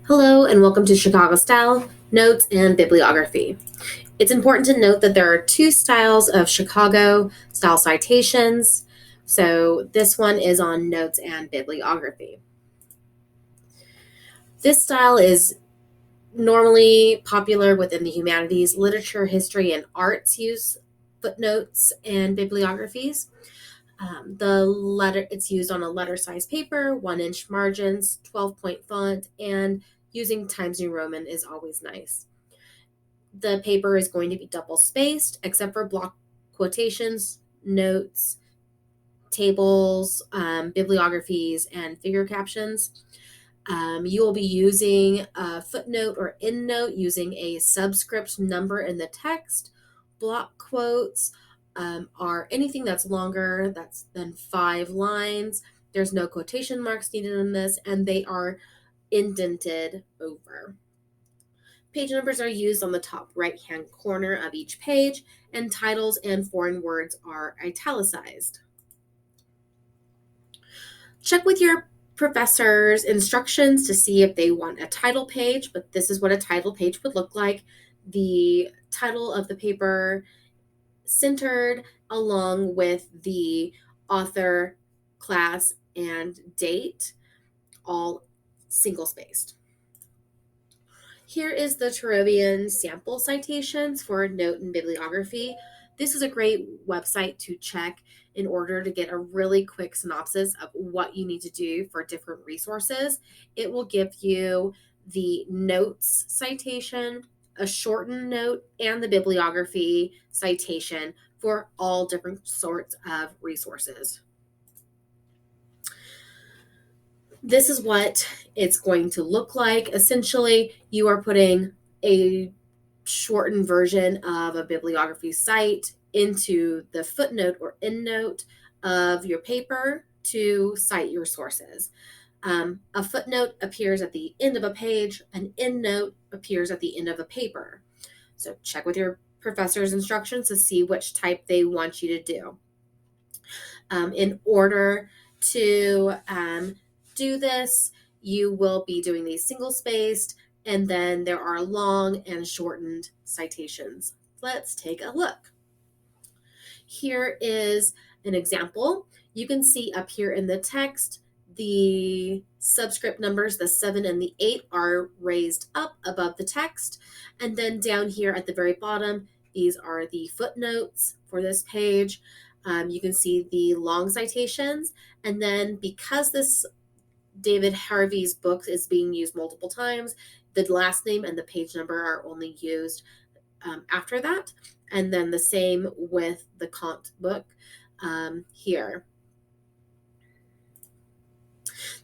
Hello and welcome to Chicago Style, Notes, and Bibliography. It's important to note that there are two styles of Chicago style citations. So this one is on Notes and Bibliography. This style is normally popular within the humanities, literature, history, and arts use footnotes and bibliographies. It's used on a letter size paper, 1-inch margins, 12-point font, and using Times New Roman is always nice. The paper is going to be double spaced, except for block quotations, notes, tables, bibliographies, and figure captions. You will be using a footnote or endnote using a subscript number in the text. Block quotes are anything that's longer than 5 lines. There's no quotation marks needed in this, and they are indented over. Page numbers are used on the top right-hand corner of each page, and titles and foreign words are italicized. Check with your professor's instructions to see if they want a title page, but this is what a title page would look like. The title of the paper centered along with the author, class, and date, all single-spaced. Here is the Turabian sample citations for Note and Bibliography. This is a great website to check in order to get a really quick synopsis of what you need to do for different resources. It will give you the notes citation, a shortened note, and the bibliography citation for all different sorts of resources. This is what it's going to look like. Essentially, you are putting a shortened version of a bibliography site into the footnote or endnote of your paper to cite your sources. A footnote appears at the end of a page, an endnote appears at the end of a paper. So check with your professor's instructions to see which type they want you to do. In order to do this, you will be doing these single-spaced, and then there are long and shortened citations. Let's take a look. Here is an example. You can see up here in the text, the subscript numbers, the 7 and the 8, are raised up above the text. And then down here at the very bottom, these are the footnotes for this page. You can see the long citations. And then because this David Harvey's book is being used multiple times, the last name and the page number are only used after that. And then the same with the Kant book here.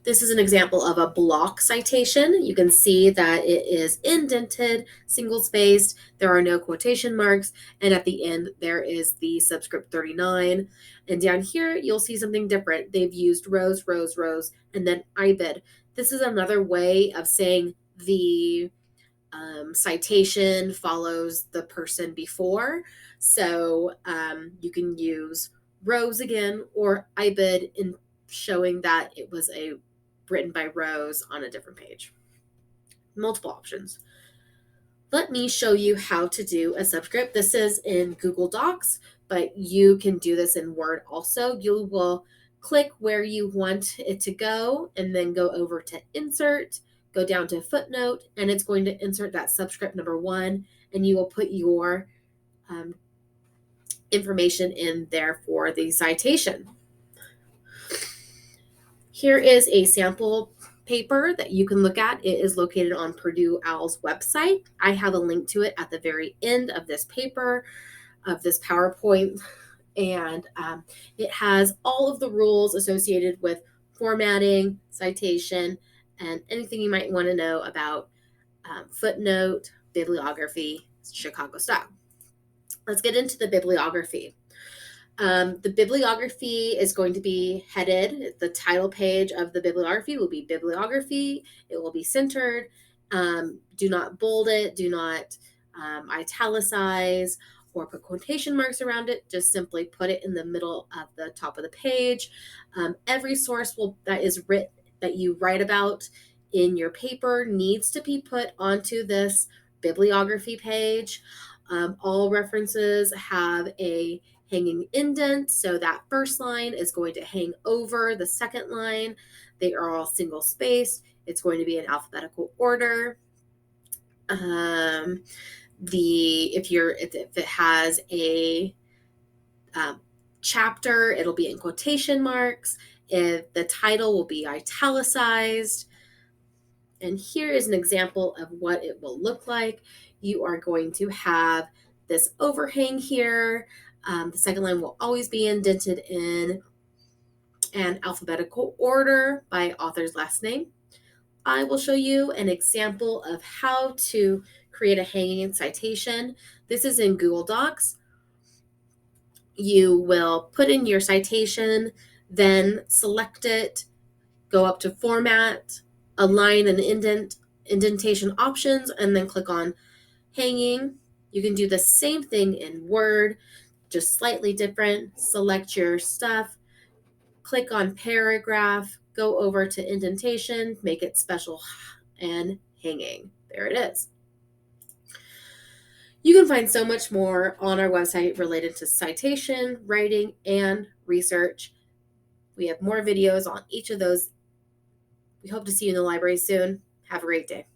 This is an example of a block citation. You can see that it is indented, single-spaced, there are no quotation marks, and at the end there is the subscript 39. And down here you'll see something different. They've used rows, rows, rows, and then IBID. This is another way of saying the citation follows the person before. So you can use rows again or IBID in showing that it was written by Rose on a different page. Multiple options. Let me show you how to do a subscript. This is in Google Docs, but you can do this in Word also. You will click where you want it to go and then go over to Insert, go down to Footnote, and it's going to insert that subscript number 1, and you will put your information in there for the citation. Here is a sample paper that you can look at. It is located on Purdue OWL's website. I have a link to it at the very end of this paper, of this PowerPoint, and it has all of the rules associated with formatting, citation, and anything you might want to know about footnote, bibliography, Chicago style. Let's get into the bibliography. The bibliography is going to be headed. The title page of the bibliography will be bibliography. It will be centered. Do not bold it. Do not italicize or put quotation marks around it. Just simply put it in the middle of the top of the page. Every source that you write about in your paper needs to be put onto this bibliography page. All references have a hanging indent, so that first line is going to hang over the second line. They are all single spaced. It's going to be in alphabetical order. If it has a chapter, it'll be in quotation marks. If the title will be italicized. And here is an example of what it will look like. You are going to have this overhang here. The second line will always be indented in an alphabetical order by author's last name. I will show you an example of how to create a hanging citation. This is in Google Docs. You will put in your citation, then select it, go up to Format, Align and Indentation Options, and then click on Hanging. You can do the same thing in Word, just slightly different. Select your stuff, click on Paragraph, go over to Indentation, make it special, and Hanging. There it is. You can find so much more on our website related to citation, writing, and research. We have more videos on each of those. We hope to see you in the library soon. Have a great day.